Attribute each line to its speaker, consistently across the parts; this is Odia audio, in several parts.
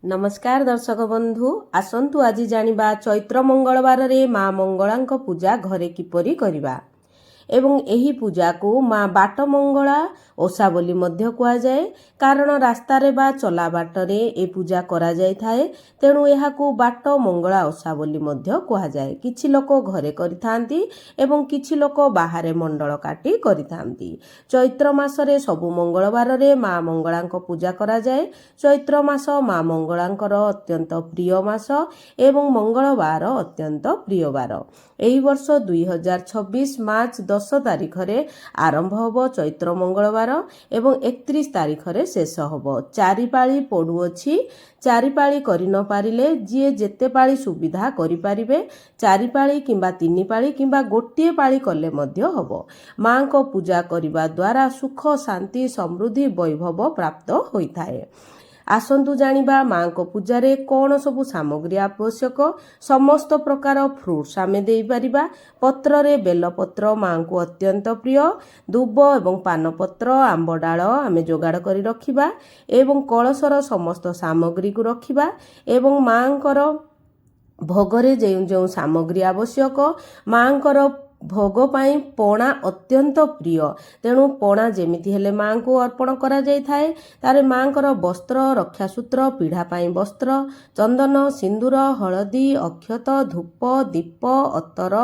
Speaker 1: नमस्कार दर्शक बंधु आसंतु आज जानिबा चैत्र मंगलवार रे माँ मंगलांक पूजा घरे किपरि करिबा एवं एही पूजा को माँ बाट मंगला ओषा बोली मध्य कुआ जाए कारण रास्तारे बा चला बाटरे ए पूजा करा जाय थाए तेणु एहाकू बाट मंगला ओषा बोली मध्य कुआ जाए। किछि लोक घरे करिथांती एवं किछि लोक बाहारे मंडल काटी करिथांती। चैत्र मासरे सबु मंगलवार रे माँ मंगलांक पूजा करा जाए। चैत्र मास माँ मंगलांकर अत्यंत प्रिय मास एवं मंगलवार अत्यंत प्रिय बार। एही वर्ष 2026 मार्च 10 तारिख रे आरंभ होबो चैत्र मंगलवार एवं 31 तारिख रे शेष होबो। चारि पाळी पडुअछि। चारि पाळी करि न पारिले जिए जेते पाळी सुविधा करि पारिबे। चारि पाळी किंबा तीनि पाळी किंबा गोटिए पाळी कले मध्य होबो। माँ को पूजा करिबा द्वारा सुख शांति समृद्धि वैभव प्राप्त होइथाए। आसंतु जानिबा माँ को पूजा रे कौन सबु सामग्री आवश्यक। समस्त प्रकार फ्रुट्स आमे देई परिबा। पत्र रे बेल पत्र माँ को अत्यंत प्रिय। दुब एवं पान पत्र आंब डाल आमे जोगाड़ करी रखिबा एवं कलशर समस्त सामग्री को रखिबा एवं माँकर भोगरे जो जो सामग्री आवश्यक माँकर भोग पाई पणा अत्यंत प्रिय तेणु पणा जेमिति हेले माँ को अर्पण करा जाय थाए। तारे माँकर वस्त्र रक्षासूत्र पीढ़ा पाई वस्त्र चंदन सिंदूर हलदी अक्षत धूप दीप अतर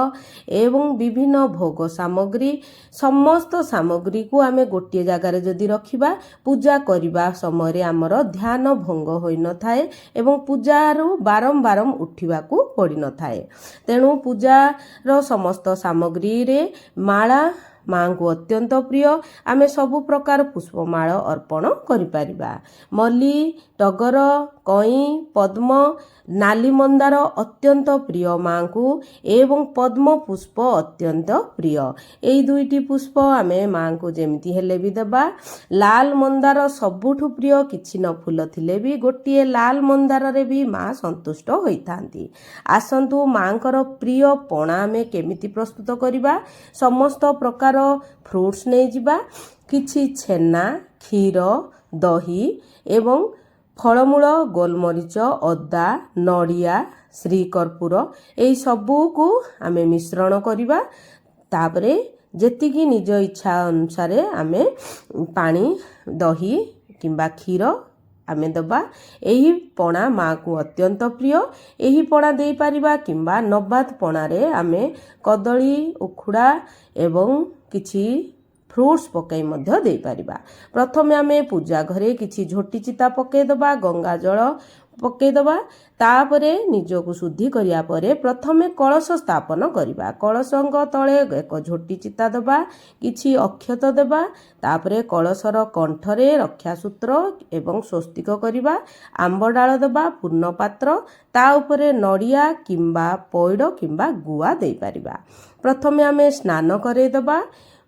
Speaker 1: एवं विभिन्न भोग सामग्री समस्त सामग्री को आमे गोटे जगार जदि रखिबा पूजा करिबा समय आमर ध्यान भंग होई न थाए एवं पूजारू बारंबार उठिबा को पड़ी न थाए। तेणु पूजार समस्त सामग्री रे माला माँ को अत्यंत प्रिय। आमे सबु प्रकार पुष्पमाळ अर्पण करि परिबा। मल्ली टगर कई पद्म नाली मंदार अत्यंत प्रिय माँ को एवं पद्म पुष्प अत्यंत प्रिय। एई दुईटी पुष्प आमे माँ को जेमिति हेले भी देबा। लाल मंदार सबुठु प्रिय किछि न फूल थिले भी गोटिए लाल मंदार रे भी माँ संतुष्ट होइथांती। आसंतु माँकर प्रिय पणा आमे केमिति प्रस्तुत करिबा। समस्त प्रकार फ्रुट्स नहीं जिबा किछि छेना क्षीर दही एवं फलमूल गोलमरीच अदा नड़िया श्रीकर्पूर एई सबू को आमे मिश्रण करिबा। तापरे जेतिकी निज इच्छा अनुसार आमे पानी दही किंबा क्षीर आमे दबा। एही पणा माँ को अत्यंत प्रिय। एही पणा दे पारिबा किंबा नबात पणा रे आमे कदली उखुड़ा एवं किछि फ्रुट्स पकई मध्य दे पारिबा। प्रथमे आमे पूजा घरे किछि झोटी चिता पकई दबा गंगा जल पकई दबा। तापरे निजको शुद्धि करिया परे प्रथमे कलश स्थापन करिबा। कलशंग तळे एक झोटी चिता दबा किछि अक्षत देबा। तापरे कलशर कंठरे रक्षासूत्र एवं स्वस्तिक करिबा। आंब डाल दबा पूर्ण पात्र ता उपरे नड़िया किंबा पौड किंबा गुआ दे पारिबा। प्रथमे आमे स्नान करे दबा।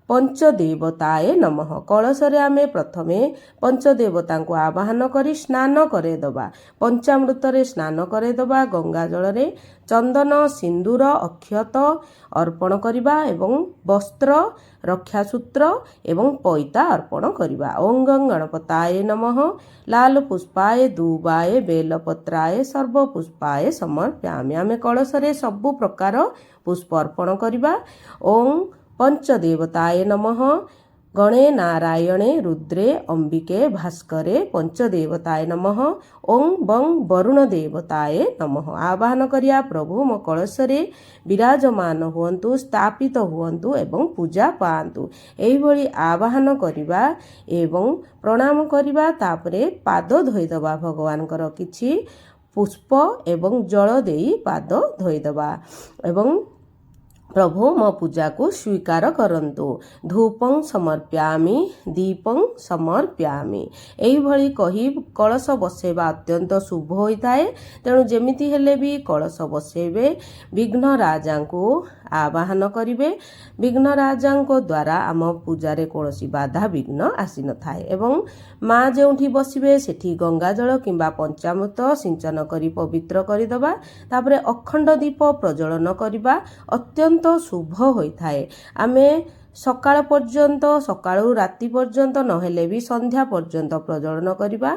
Speaker 1: पंचदेवताए नमः कलशरे आमे प्रथमे पंचदेवता को आवाहन करी स्नान करे दबा। पंचामृत रे स्नान करे दबा। गंगा जल रे चंदन सिंदूर अक्षत अर्पण करिबा एवं वस्त्र रक्षासूत्र एवं पैता अर्पण करिबा। ओं गणपताय नमः लाल पुष्पाय दुबाय बेलपत्राय सर्व पुष्पाय समर्पयामि। आमे कलशरे सबु प्रकार पुष्प अर्पण करिबा। ओं पंचदेवताय नमः गणे नारायणे रुद्रे अंबिके भास्करे पंचदेवताय नमः ओं बं वरुण देवताय नमः। आवाहन करिया प्रभु मो कलशरे विराजमान हुअन्तु स्थापित हुअन्तु एवं पूजा पाआन्तु। एही भली आवाहन करिबा एवं प्रणाम करिबा। तापरे पाद धोई दबा भगवानकर किछि पुष्प एवं जल देई पाद धोई दबा एवं प्रभु मो पूजा को स्वीकार करंतु। धूपं समर्प्यामि दीपं समर्प्यामि एही भली कही कलश बसेबा अत्यंत शुभ होइताए। तेणु जेमिति हेले भी कलश बसेबे विघ्न राजा को आवाहन करिवे। विघ्न राजा द्वारा आम पूजारे कौनसी बाधा विघ्न आसी न थाए एवं माँ जोठी बसिबे सेठी गंगा जल किंबा पंचामृत सिंचन करी पवित्र करिदबा। तापरे अखंड दीप प्रज्वलन करिबा अत्यंत शुभ होइथाए। आमे ସକାଳ ପର୍ଯ୍ୟନ୍ତ, ସକାଳୁ ରାତି ପର୍ଯ୍ୟନ୍ତ ନହେଲେ ବି ସନ୍ଧ୍ୟା ପର୍ଯ୍ୟନ୍ତ ପ୍ରଜ୍ୱଳନ କରିବା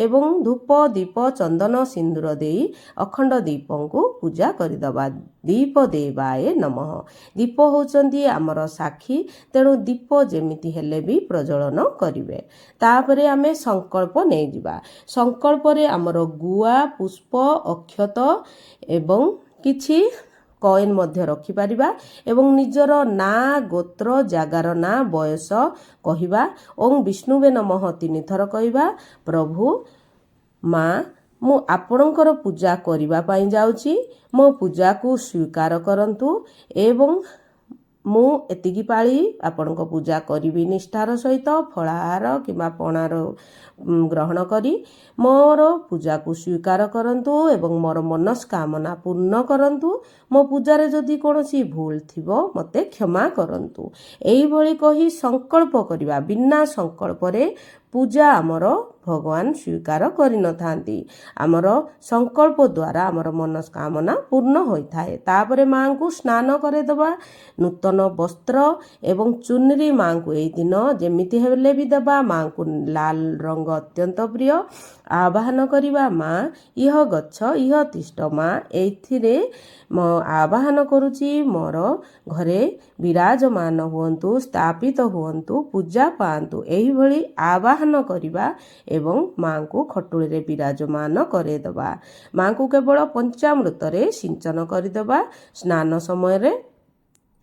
Speaker 1: ଏବଂ ଧୂପ ଦୀପ ଚନ୍ଦନ ସିନ୍ଦୁର ଦେଇ ଅଖଣ୍ଡ ଦୀପଙ୍କୁ ପୂଜା କରିଦେବା। ଦୀପ ଦେବାୟ ନମଃ। ଦୀପ ହେଉଛନ୍ତି ଆମର ସାକ୍ଷୀ, ତେଣୁ ଦୀପ ଯେମିତି ହେଲେ ବି ପ୍ରଜ୍ୱଳନ କରିବେ। ତାପରେ ଆମେ ସଂକଳ୍ପ ନେଇଯିବା। ସଂକଳ୍ପରେ ଆମର ଗୁଆ, ପୁଷ୍ପ, ଅକ୍ଷତ ଏବଂ କିଛି କଏନ୍ ମଧ୍ୟ ରଖିପାରିବା ଏବଂ ନିଜର ନାଁ, ଗୋତ୍ର, ଜାଗାର ନାଁ, ବୟସ କହିବା। ଓಂ ବିଷ୍ଣୁବେ ନମଃ 3 ଥର କହିବା। ପ୍ରଭୁ, ମା, ମୁଁ ଆପଣଙ୍କର ପୂଜା କରିବା ପାଇଁ ଯାଉଛି, ମୋ ପୂଜାକୁ ସ୍ୱୀକାର କରନ୍ତୁ ଏବଂ ମୁଁ ଏତିକି ପାଳି ଆପଣଙ୍କ ପୂଜା କରିବି ନିଷ୍ଠାର ସହିତ, ଫଳାହାର କିମ୍ବା ପଣାର ଗ୍ରହଣ କରି ମୋର ପୂଜାକୁ ସ୍ୱୀକାର କରନ୍ତୁ ଏବଂ ମୋର ମନସ୍କାମନା ପୂର୍ଣ୍ଣ କରନ୍ତୁ। ମୋ ପୂଜାରେ ଯଦି କୌଣସି ଭୁଲ ଥିବ ମୋତେ କ୍ଷମା କରନ୍ତୁ। ଏହିଭଳି କହି ସଂକଳ୍ପ କରିବା। ବିନା ସଂକଳ୍ପରେ ପୂଜା ଆମର ଭଗବାନ ସ୍ୱୀକାର କରିନଥାନ୍ତି। ଆମର ସଂକଳ୍ପ ଦ୍ୱାରା ଆମର ମନସ୍କାମନା ପୂର୍ଣ୍ଣ ହୋଇଥାଏ। ତାପରେ ମାଙ୍କୁ ସ୍ନାନ କରାଇଦେବା। ନୂତନ ବସ୍ତ୍ର ଏବଂ ଚୁନରି ମାଙ୍କୁ ଏଇ ଦିନ ଯେମିତି ହେଲେ ବି ଦେବା। ମାଙ୍କୁ ଲାଲ ରଙ୍ଗ ଅତ୍ୟନ୍ତ ପ୍ରିୟ। ଆବାହନ କରିବା, ମା ଇହ ଗଛ ଇହ ତିଷ୍ଠ। ମା ଏଇଥିରେ ମୁଁ ଆବାହନ କରୁଛି, ମୋର ଘରେ ବିରାଜମାନ ହୁଅନ୍ତୁ, ସ୍ଥାପିତ ହୁଅନ୍ତୁ, ପୂଜା ପାଆନ୍ତୁ। ଏହିଭଳି ଆବାହନ କରିବା ଏବଂ ମାଙ୍କୁ ଖଟୁଳିରେ ବିରାଜମାନ କରାଇଦେବା। ମାଙ୍କୁ କେବଳ ପଞ୍ଚାମୃତରେ ସିଞ୍ଚନ କରିଦେବା। ସ୍ନାନ ସମୟରେ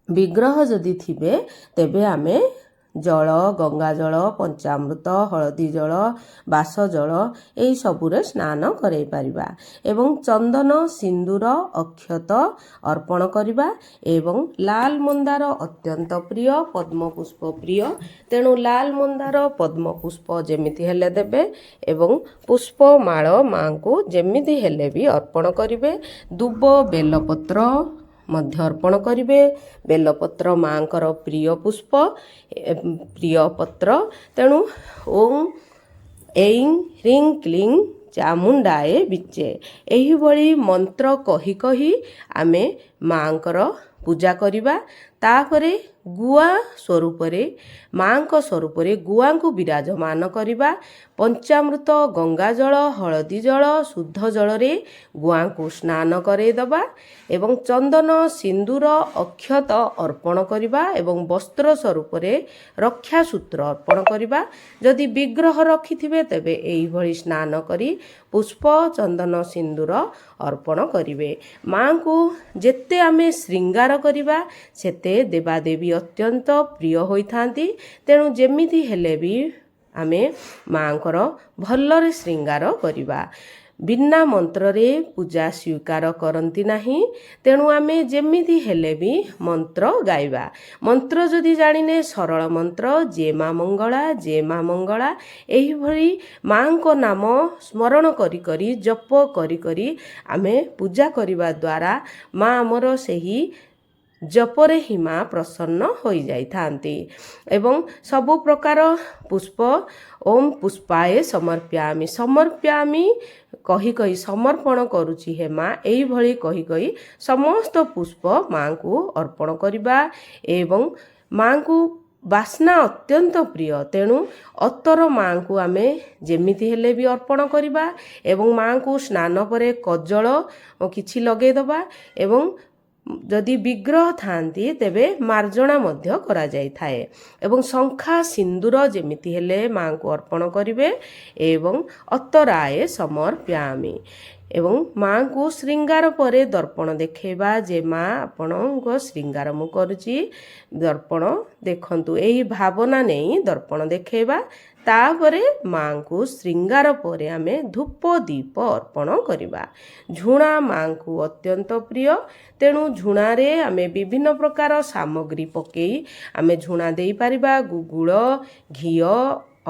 Speaker 1: ବିଗ୍ରହ ଯଦି ଥିବେ ତେବେ ଆମେ ଜଳ, ଗଙ୍ଗା ଜଳ, ପଞ୍ଚାମୃତ, ହଳଦୀ ଜଳ, ବାସ ଜଳ ଏହିସବୁରେ ସ୍ନାନ କରାଇ ପାରିବା ଏବଂ ଚନ୍ଦନ, ସିନ୍ଦୁର, ଅକ୍ଷତ ଅର୍ପଣ କରିବା ଏବଂ ଲାଲ ମନ୍ଦାର ଅତ୍ୟନ୍ତ ପ୍ରିୟ, ପଦ୍ମ ପୁଷ୍ପ ପ୍ରିୟ, ତେଣୁ ଲାଲ ମନ୍ଦାର, ପଦ୍ମ ପୁଷ୍ପ ଯେମିତି ହେଲେ ଦେବେ ଏବଂ ପୁଷ୍ପମାଳ ମାଙ୍କୁ ଯେମିତି ହେଲେ ବି ଅର୍ପଣ କରିବେ। ଦୁବ, ବେଲପତ୍ର ମଧ୍ୟ ଅର୍ପଣ କରିବେ। ବେଲପତ୍ର ମାଙ୍କର ପ୍ରିୟ ପୁଷ୍ପ, ପ୍ରିୟ ପତ୍ର, ତେଣୁ ଓಂ ऐं ह्रीं क्लीं ଚାମୁଣ୍ଡାଏ ବିଚେ। ଏହିଭଳି ମନ୍ତ୍ର କହି କହି ଆମେ ମାଙ୍କର ପୂଜା କରିବା। ତାପରେ ଗୁଆ ସ୍ୱରୂପରେ, ମାଙ୍କ ସ୍ୱରୂପରେ ଗୁଆଙ୍କୁ ବିରାଜମାନ କରିବା। ପଞ୍ଚାମୃତ, ଗଙ୍ଗା ଜଳ, ହଳଦୀ ଜଳ, ଶୁଦ୍ଧ ଜଳରେ ଗୁଆଙ୍କୁ ସ୍ନାନ କରାଇଦେବା ଏବଂ ଚନ୍ଦନ, ସିନ୍ଦୁର, ଅକ୍ଷତ ଅର୍ପଣ କରିବା ଏବଂ ବସ୍ତ୍ର ସ୍ୱରୂପରେ ରକ୍ଷାସୂତ୍ର ଅର୍ପଣ କରିବା। ଯଦି ବିଗ୍ରହ ରଖିଥିବେ ତେବେ ଏହିଭଳି ସ୍ନାନ କରି ପୁଷ୍ପ, ଚନ୍ଦନ, ସିନ୍ଦୁର ଅର୍ପଣ କରିବେ। ମାଙ୍କୁ ଯେତେ ଆମେ ଶୃଙ୍ଗାର କରିବା ସେତେ ଦେବାଦେବୀ ଅତ୍ୟନ୍ତ ପ୍ରିୟ ହୋଇଥାନ୍ତି। ତେଣୁ ଯେମିତି ହେଲେ ବି ଆମେ ମାଙ୍କର ଭଲରେ ଶୃଙ୍ଗାର କରିବା। ବିନା ମନ୍ତ୍ରରେ ପୂଜା ସ୍ୱୀକାର କରନ୍ତି ନାହିଁ। ତେଣୁ ଆମେ ଯେମିତି ହେଲେ ବି ମନ୍ତ୍ର ଗାଇବା। ମନ୍ତ୍ର ଯଦି ଜାଣିନେ ସରଳ ମନ୍ତ୍ର, ଯେ ମା ମଙ୍ଗଳା, ଯେ ମା ମଙ୍ଗଳା, ଏହିଭଳି ମାଙ୍କ ନାମ ସ୍ମରଣ କରି କରି, ଜପ କରି କରି ଆମେ ପୂଜା କରିବା ଦ୍ୱାରା ମା ଆମର ସେହି ଜପରେ ହିଁ ମା ପ୍ରସନ୍ନ ହୋଇଯାଇଥାନ୍ତି। ଏବଂ ସବୁ ପ୍ରକାର ପୁଷ୍ପ ଓಂ ପୁଷ୍ପାୟ ସମର୍ପୟାମି, ସମର୍ପୟାମି କହି କହି ସମର୍ପଣ କରୁଛି ହେ ମା, ଏହିଭଳି କହି କହି ସମସ୍ତ ପୁଷ୍ପ ମାଙ୍କୁ ଅର୍ପଣ କରିବା ଏବଂ ମାଙ୍କୁ ବାସ୍ନା ଅତ୍ୟନ୍ତ ପ୍ରିୟ, ତେଣୁ ଅତର ମାଙ୍କୁ ଆମେ ଯେମିତି ହେଲେ ବି ଅର୍ପଣ କରିବା ଏବଂ ମାଙ୍କୁ ସ୍ନାନ ପରେ କଜଳ କିଛି ଲଗାଇଦେବା ଏବଂ ଯଦି ବିଗ୍ରହ ଥାଆନ୍ତି ତେବେ ମାର୍ଜନା ମଧ୍ୟ କରାଯାଇଥାଏ ଏବଂ ଶଙ୍ଖା, ସିନ୍ଦୁର ଯେମିତି ହେଲେ ମାଙ୍କୁ ଅର୍ପଣ କରିବେ ଏବଂ ଅତରାଏ ସମର୍ପୟାମି ଏବଂ ମାଙ୍କୁ ଶୃଙ୍ଗାର ପରେ ଦର୍ପଣ ଦେଖାଇବା ଯେ ମା ଆପଣଙ୍କ ଶୃଙ୍ଗାର ମୁଁ କରୁଛି, ଦର୍ପଣ ଦେଖନ୍ତୁ, ଏହି ଭାବନା ନେଇ ଦର୍ପଣ ଦେଖାଇବା। ତାପରେ ମାଙ୍କୁ ଶୃଙ୍ଗାର ପରେ ଆମେ ଧୂପ ଦୀପ ଅର୍ପଣ କରିବା। ଝୁଣା ମାଙ୍କୁ ଅତ୍ୟନ୍ତ ପ୍ରିୟ, ତେଣୁ ଝୁଣାରେ ଆମେ ବିଭିନ୍ନ ପ୍ରକାର ସାମଗ୍ରୀ ପକାଇ ଆମେ ଝୁଣା ଦେଇପାରିବା। ଗୁଗୁଳ, ଘିଅ,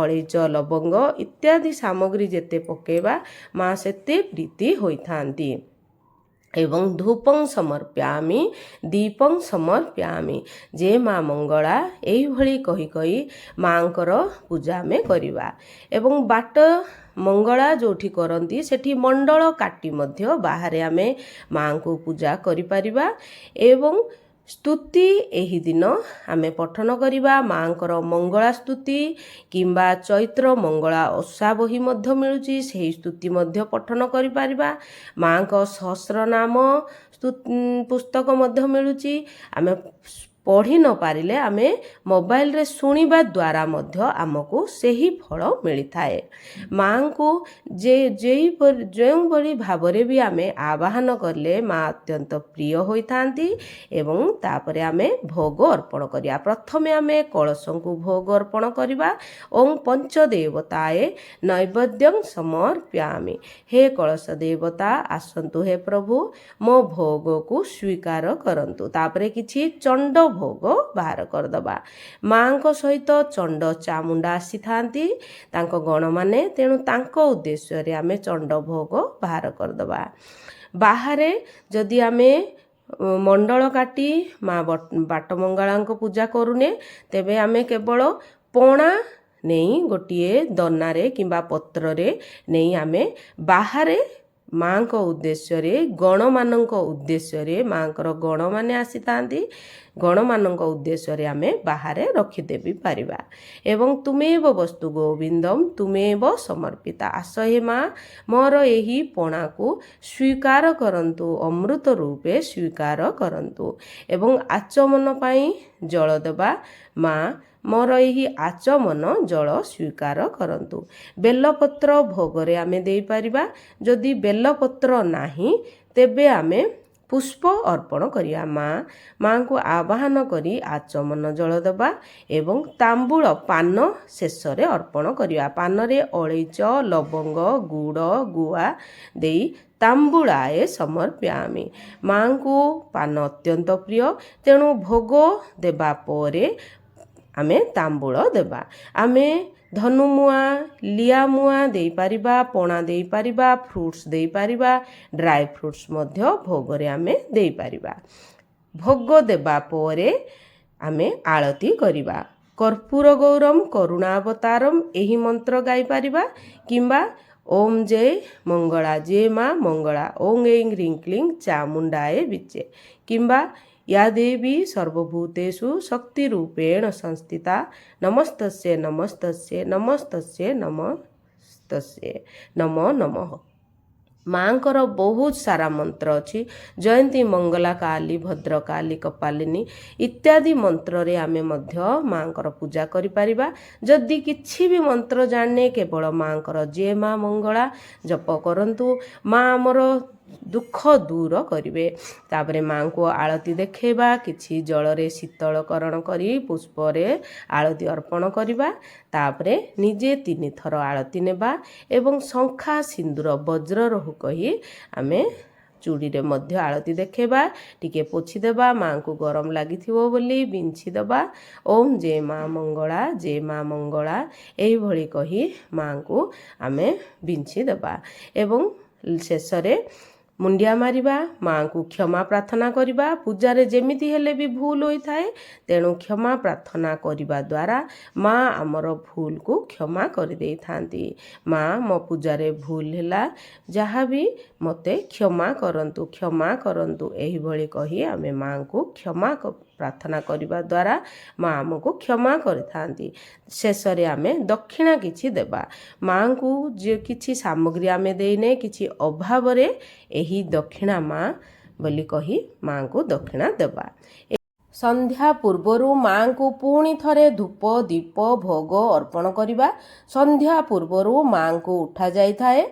Speaker 1: ଅଳେଇଚ, ଲବଙ୍ଗ ଇତ୍ୟାଦି ସାମଗ୍ରୀ ଯେତେ ପକାଇବା ମା ସେତେ ପ୍ରୀତି ହୋଇଥାନ୍ତି। ଏବଂ ଧୂପଂ ସମର୍ପୟାମି, ଦୀପଂ ସମର୍ପୟାମି, ଯେ ମା ମଙ୍ଗଳା, ଏହିଭଳି କହି କହି ମାଙ୍କର ପୂଜା ଆମେ କରିବା। ଏବଂ ବାଟ ମଙ୍ଗଳା ଯେଉଁଠି କରନ୍ତି ସେଠି ମଣ୍ଡଳ କାଟି ମଧ୍ୟ ବାହାରେ ଆମେ ମାଙ୍କୁ ପୂଜା କରିପାରିବା ଏବଂ ସ୍ତୁତି ଏହି ଦିନ ଆମେ ପଠନ କରିବା ମାଙ୍କର ମଙ୍ଗଳା ସ୍ତୁତି କିମ୍ବା ଚୈତ୍ର ମଙ୍ଗଳା ଓଷା ବହି ମଧ୍ୟ ମିଳୁଛି, ସେହି ସ୍ତୁତି ମଧ୍ୟ ପଠନ କରିପାରିବା। ମାଙ୍କ ସହସ୍ର ନାମ ପୁସ୍ତକ ମଧ୍ୟ ମିଳୁଛି। ଆମେ ପଢ଼ି ନ ପାରିଲେ ଆମେ ମୋବାଇଲରେ ଶୁଣିବା ଦ୍ୱାରା ମଧ୍ୟ ଆମକୁ ସେହି ଫଳ ମିଳିଥାଏ। ମାଙ୍କୁ ଯେଉଁଭଳି ଭାବରେ ବି ଆମେ ଆବାହନ କଲେ ମା ଅତ୍ୟନ୍ତ ପ୍ରିୟ ହୋଇଥାନ୍ତି ଏବଂ ତାପରେ ଆମେ ଭୋଗ ଅର୍ପଣ କରିବା। ପ୍ରଥମେ ଆମେ କଳସଙ୍କୁ ଭୋଗ ଅର୍ପଣ କରିବା। ଓଂ ପଞ୍ଚଦେବତାଏ ନୈବେଦ୍ୟଂ ସମର୍ପୟାମି। ହେ କଳସ ଦେବତା ଆସନ୍ତୁ, ହେ ପ୍ରଭୁ ମୋ ଭୋଗକୁ ସ୍ୱୀକାର କରନ୍ତୁ। ତାପରେ କିଛି ଚଣ୍ଡ ଭୋଗ ବାହାର କରିଦେବା। ମାଙ୍କ ସହିତ ଚଣ୍ଡ ଚାମୁଣ୍ଡା ଆସିଥାନ୍ତି, ତାଙ୍କ ଗଣମାନେ, ତେଣୁ ତାଙ୍କ ଉଦ୍ଦେଶ୍ୟରେ ଆମେ ଚଣ୍ଡ ଭୋଗ ବାହାର କରିଦେବା। ବାହାରେ ଯଦି ଆମେ ମଣ୍ଡଳ କାଟି ମା ବାଟମଙ୍ଗଳାଙ୍କ ପୂଜା କରୁନେ, ତେବେ ଆମେ କେବଳ ପଣା ନେଇ ଗୋଟିଏ ଦନାରେ କିମ୍ବା ପତ୍ରରେ ନେଇ ଆମେ ବାହାରେ ମାଙ୍କ ଉଦ୍ଦେଶ୍ୟରେ, ଗଣମାନଙ୍କ ଉଦ୍ଦେଶ୍ୟରେ, ମାଙ୍କର ଗଣମାନେ ଆସିଥାନ୍ତି, ଗଣମାନଙ୍କ ଉଦ୍ଦେଶ୍ୟରେ ଆମେ ବାହାରେ ରଖିଦେବି ପାରିବା। ଏବଂ ତୁମେବ ବସ୍ତୁ ଗୋବିନ୍ଦମ ତୁମେବ ସମର୍ପିତା। ଆସ ହେ ମା, ମୋର ଏହି ପଣାକୁ ସ୍ୱୀକାର କରନ୍ତୁ, ଅମୃତ ରୂପେ ସ୍ୱୀକାର କରନ୍ତୁ। ଏବଂ ଆଚମନ ପାଇଁ ଜଳ ଦେବା। ମା ମୋର ଏହି ଆଚମନ ଜଳ ସ୍ୱୀକାର କରନ୍ତୁ। ବେଲପତ୍ର ଭୋଗରେ ଆମେ ଦେଇପାରିବା। ଯଦି ବେଲପତ୍ର ନାହିଁ ତେବେ ଆମେ ପୁଷ୍ପ ଅର୍ପଣ କରିବା। ମାଙ୍କୁ ଆବାହନ କରି ଆଚମନ ଜଳ ଦେବା ଏବଂ ତାମ୍ବୁଳ ପାନ ଶେଷରେ ଅର୍ପଣ କରିବା। ପାନରେ ଅଳେଇଚ, ଲବଙ୍ଗ, ଗୁଡ଼, ଗୁଆ ଦେଇ ତାମ୍ବୁଳାଏ ସମର୍ପୟାମି। ମାଙ୍କୁ ପାନ ଅତ୍ୟନ୍ତ ପ୍ରିୟ, ତେଣୁ ଭୋଗ ଦେବା ପରେ ଆମେ ତାମ୍ବୁଳ ଦେବା। ଆମେ ଧନୁମୁଆ, ଲିଆମୁଆ ଦେଇପାରିବା, ପଣା ଦେଇପାରିବା, ଫ୍ରୁଟ୍ସ ଦେଇପାରିବା, ଡ୍ରାଏ ଫ୍ରୁଟ୍ସ ମଧ୍ୟ ଭୋଗରେ ଆମେ ଦେଇପାରିବା। ଭୋଗ ଦେବା ପରେ ଆମେ ଆଳତି କରିବା। କର୍ପୂର ଗୌରମ କରୁଣାବତାରମ ଏହି ମନ୍ତ୍ର ଗାଇପାରିବା କିମ୍ବା ଓಂ ଜୟ ମଙ୍ଗଳା, ଜୟ ମା ମଙ୍ଗଳା, ଓଂ ଏଂ ହ୍ରିଂ କ୍ଲିଂ ଚାମୁଣ୍ଡାଏ ବିଚେ କିମ୍ବା ୟା ଦେବୀ ସର୍ବଭୂତେଷୁ ଶକ୍ତି ରୂପେଣ ସଂସ୍ଥିତା ନମସ୍ତସ୍ୟ ନମସ୍ତସ୍ୟ ନମସ୍ତସ୍ୟ ନମସ୍ତସ୍ୟ ନମୋ ନମଃ। ମାଙ୍କର ବହୁତ ସାରା ମନ୍ତ୍ର ଅଛି। ଜୟନ୍ତୀ, ମଙ୍ଗଲା କାଳୀ, ଭଦ୍ରକାଳୀ, କପାଲିନୀ ଇତ୍ୟାଦି ମନ୍ତ୍ରରେ ଆମେ ମଧ୍ୟ ମାଙ୍କର ପୂଜା କରିପାରିବା। ଯଦି କିଛି ବି ମନ୍ତ୍ର ଜାଣିନେ କେବଳ ମାଙ୍କର ଜୟ ମା ମଙ୍ଗଳା ଜପ କରନ୍ତୁ, ମା ଆମର ଦୁଃଖ ଦୂର କରିବେ। ତାପରେ ମାଙ୍କୁ ଆଳତି ଦେଖେଇବା, କିଛି ଜଳରେ ଶୀତଳକରଣ କରି ପୁଷ୍ପରେ ଆଳତି ଅର୍ପଣ କରିବା। ତାପରେ ନିଜେ 3 ଥର ଆଳତି ନେବା ଏବଂ ଶଙ୍ଖା, ସିନ୍ଦୁର, ବଜ୍ର ରହୁ କହି ଆମେ ଚୁଡ଼ିରେ ମଧ୍ୟ ଆଳତି ଦେଖେଇବା। ଟିକେ ପୋଛିଦେବା, ମାଙ୍କୁ ଗରମ ଲାଗିଥିବ ବୋଲି ବିଞ୍ଛି ଦେବା। ଓಂ ଜୟ ମା ମଙ୍ଗଳା, ଜୟ ମା ମଙ୍ଗଳା ଏହିଭଳି କହି ମାଙ୍କୁ ଆମେ ବିଞ୍ଛି ଦେବା ଏବଂ ଶେଷରେ ମୁଣ୍ଡିଆ ମାରିବା, ମାଙ୍କୁ କ୍ଷମା ପ୍ରାର୍ଥନା କରିବା। ପୂଜାରେ ଯେମିତି ହେଲେ ବି ଭୁଲ ହୋଇଥାଏ, ତେଣୁ କ୍ଷମା ପ୍ରାର୍ଥନା କରିବା ଦ୍ୱାରା ମା ଆମର ଭୁଲକୁ କ୍ଷମା କରିଦେଇଥାନ୍ତି। ମା ମୋ ପୂଜାରେ ଭୁଲ ହେଲା, ଯାହା ବି ମୋତେ କ୍ଷମା କରନ୍ତୁ, କ୍ଷମା କରନ୍ତୁ ଏହିଭଳି କହି ଆମେ ମାଙ୍କୁ କ୍ଷମା ପ୍ରାର୍ଥନା କରିବା ଦ୍ୱାରା ମା ଆମକୁ କ୍ଷମା କରିଥାନ୍ତି। ଶେଷରେ ଆମେ ଦକ୍ଷିଣା କିଛି ଦେବା। ମାଙ୍କୁ ଯେ କିଛି ସାମଗ୍ରୀ ଆମେ ଦେଇନେ, କିଛି ଅଭାବରେ ଏହି ଦକ୍ଷିଣା ମା ବୋଲି କହି ମାଙ୍କୁ ଦକ୍ଷିଣା ଦେବା। ସନ୍ଧ୍ୟା ପୂର୍ବରୁ ମାଙ୍କୁ ପୁଣି ଥରେ ଧୂପ, ଦୀପ, ଭୋଗ ଅର୍ପଣ କରିବା। ସନ୍ଧ୍ୟା ପୂର୍ବରୁ ମାଙ୍କୁ ଉଠାଯାଇଥାଏ।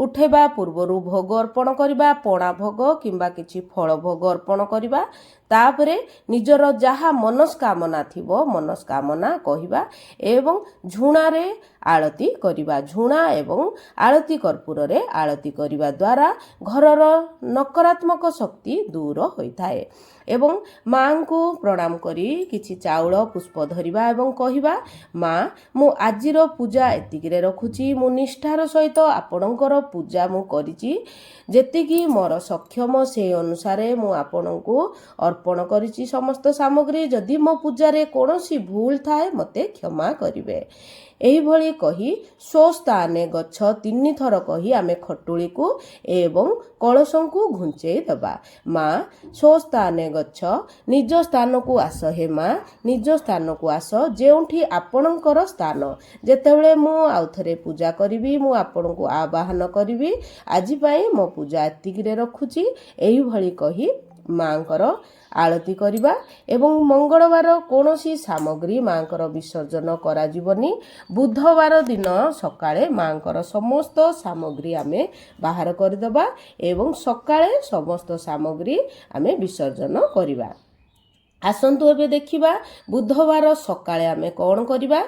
Speaker 1: ଉଠେଇବା ପୂର୍ବରୁ ଭୋଗ ଅର୍ପଣ କରିବା, ପଣା ଭୋଗ କିମ୍ବା କିଛି ଫଳ ଭୋଗ ଅର୍ପଣ କରିବା। ତାପରେ ନିଜର ଯାହା ମନସ୍କାମନା ଥିବ ମନସ୍କାମନା କହିବା ଏବଂ ଝୁଣାରେ ଆଳତି କରିବା। ଝୁଣା ଏବଂ ଆଳତି କର୍ପୂରରେ ଆଳତି କରିବା ଦ୍ୱାରା ଘରର ନକାରାତ୍ମକ ଶକ୍ତି ଦୂର ହୋଇଥାଏ। ଏବଂ ମାଙ୍କୁ ପ୍ରଣାମ କରି କିଛି ଚାଉଳ ପୁଷ୍ପ ଧରିବା ଏବଂ କହିବା, ମା ମୁଁ ଆଜିର ପୂଜା ଏତିକିରେ ରଖୁଛି। ମୁଁ ନିଷ୍ଠାର ସହିତ ଆପଣଙ୍କର ପୂଜା ମୁଁ କରିଛି। ଯେତିକି ମୋର ସକ୍ଷମ ସେ ଅନୁସାରେ ମୁଁ ଆପଣଙ୍କୁ ଅର୍ପଣ କରିଛି ସମସ୍ତ ସାମଗ୍ରୀ। ଯଦି ମୋ ପୂଜାରେ କୌଣସି ଭୁଲ ଥାଏ ମୋତେ କ୍ଷମା କରିବେ। ଏହିଭଳି କହି ସ୍ୱସ୍ଥାନେ ଗଛ 3 ଥର କହି ଆମେ ଖଟୁଳିକୁ ଏବଂ କଳସଙ୍କୁ ଘୁଞ୍ଚେଇ ଦେବା। ମା ସ୍ୱସ୍ଥାନେ ଗଛ, ନିଜ ସ୍ଥାନକୁ ଆସ ହେ ମା, ନିଜ ସ୍ଥାନକୁ ଆସ, ଯେଉଁଠି ଆପଣଙ୍କର ସ୍ଥାନ। ଯେତେବେଳେ ମୁଁ ଆଉ ଥରେ ପୂଜା କରିବି, ମୁଁ ଆପଣଙ୍କୁ ଆବାହନ କରିବି। ଆଜି ପାଇଁ ମୋ ପୂଜା ଏତିକିରେ ରଖୁଛି। ଏହିଭଳି କହି ମାଙ୍କର ଆଳତି କରିବା ଏବଂ ମଙ୍ଗଳବାର କୌଣସି ସାମଗ୍ରୀ ମାଙ୍କର ବିସର୍ଜନ କରାଯିବନି। ବୁଧବାର ଦିନ ସକାଳେ ମାଙ୍କର ସମସ୍ତ ସାମଗ୍ରୀ ଆମେ ବାହାର କରିଦେବା ଏବଂ ସକାଳେ ସମସ୍ତ ସାମଗ୍ରୀ ଆମେ ବିସର୍ଜନ କରିବା। ଆସନ୍ତୁ ଏବେ ଦେଖିବା ବୁଧବାର ସକାଳେ ଆମେ କ'ଣ କରିବା।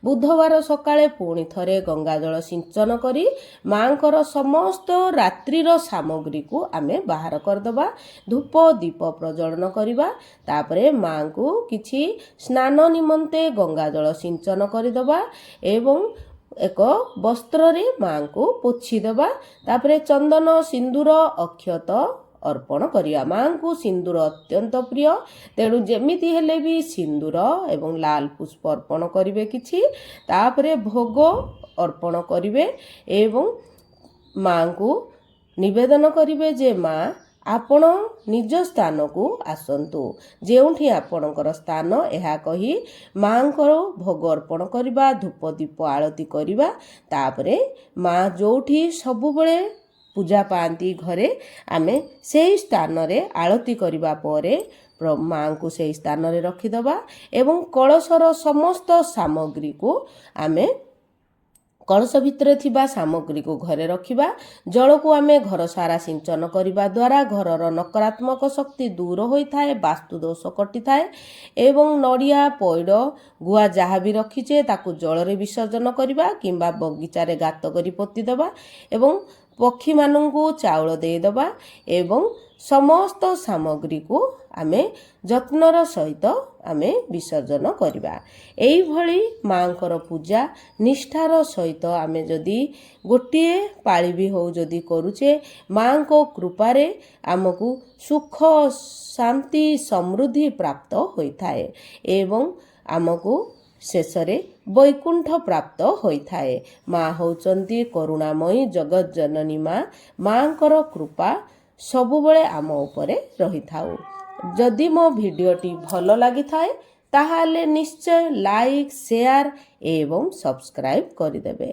Speaker 1: ବୁଧବାର ସକାଳେ ପୁଣି ଥରେ ଗଙ୍ଗାଜଳ ସିଞ୍ଚନ କରି ମାଙ୍କର ସମସ୍ତ ରାତ୍ରିର ସାମଗ୍ରୀକୁ ଆମେ ବାହାର କରିଦେବା। ଧୂପ ଦୀପ ପ୍ରଜ୍ୱଳନ କରିବା। ତାପରେ ମାଙ୍କୁ କିଛି ସ୍ନାନ ନିମନ୍ତେ ଗଙ୍ଗାଜଳ ସିଞ୍ଚନ କରିଦେବା ଏବଂ ଏକ ବସ୍ତ୍ରରେ ମାଙ୍କୁ ପୋଛିଦେବା। ତାପରେ ଚନ୍ଦନ ସିନ୍ଦୁର ଅକ୍ଷତ ଅର୍ପଣ କରିବା। ମାଙ୍କୁ ସିନ୍ଦୁର ଅତ୍ୟନ୍ତ ପ୍ରିୟ, ତେଣୁ ଯେମିତି ହେଲେ ବି ସିନ୍ଦୁର ଏବଂ ଲାଲ ପୁଷ୍ପ ଅର୍ପଣ କରିବେ କିଛି। ତାପରେ ଭୋଗ ଅର୍ପଣ କରିବେ ଏବଂ ମାଙ୍କୁ ନିବେଦନ କରିବେ ଯେ ମା ଆପଣ ନିଜ ସ୍ଥାନକୁ ଆସନ୍ତୁ, ଯେଉଁଠି ଆପଣଙ୍କର ସ୍ଥାନ ଏହା କହି ମାଙ୍କର ଭୋଗ ଅର୍ପଣ କରିବା, ଧୂପ ଦୀପ ଆଳତି କରିବା। ତାପରେ ମା ଯେଉଁଠି ସବୁବେଳେ ପୂଜା ପାଆନ୍ତି ଘରେ, ଆମେ ସେହି ସ୍ଥାନରେ ଆଳତି କରିବା ପରେ ମାଙ୍କୁ ସେହି ସ୍ଥାନରେ ରଖିଦେବା ଏବଂ କଳସର ସମସ୍ତ ସାମଗ୍ରୀକୁ ଆମେ କଳସ ଭିତରେ ଥିବା ସାମଗ୍ରୀକୁ ଘରେ ରଖିବା। ଜଳକୁ ଆମେ ଘର ସାରା ସିଞ୍ଚନ କରିବା ଦ୍ୱାରା ଘରର ନକାରାତ୍ମକ ଶକ୍ତି ଦୂର ହୋଇଥାଏ, ବାସ୍ତୁ ଦୋଷ କଟିଥାଏ ଏବଂ ନଡ଼ିଆ, ପଇଡ଼, ଗୁଆ ଯାହା ବି ରଖିଛେ ତାକୁ ଜଳରେ ବିସର୍ଜନ କରିବା କିମ୍ବା ବଗିଚାରେ ଗାତ କରି ପୋତିଦେବା ଏବଂ ପକ୍ଷୀମାନଙ୍କୁ ଚାଉଳ ଦେଇଦେବା ଏବଂ ସମସ୍ତ ସାମଗ୍ରୀକୁ ଆମେ ଯତ୍ନର ସହିତ ଆମେ ବିସର୍ଜନ କରିବା। ଏଇଭଳି ମାଙ୍କର ପୂଜା ନିଷ୍ଠାର ସହିତ ଆମେ ଯଦି ଗୋଟିଏ ପାଳି ବି ହଉ ଯଦି କରୁଛେ, ମାଙ୍କ କୃପାରେ ଆମକୁ ସୁଖ, ଶାନ୍ତି, ସମୃଦ୍ଧି ପ୍ରାପ୍ତ ହୋଇଥାଏ ଏବଂ ଆମକୁ ଶେଷରେ ବୈକୁଣ୍ଠ ପ୍ରାପ୍ତ ହୋଇଥାଏ। ମା ହେଉଛନ୍ତି କରୁଣାମୟୀ ଜଗତ ଜନନୀ ମା। ମାଙ୍କର କୃପା ସବୁବେଳେ ଆମ ଉପରେ ରହିଥାଉ। ଯଦି ମୋ ଭିଡ଼ିଓଟି ଭଲ ଲାଗିଥାଏ ତାହେଲେ ନିଶ୍ଚୟ ଲାଇକ୍, ସେୟାର ଏବଂ ସବସ୍କ୍ରାଇବ୍ କରିଦେବେ।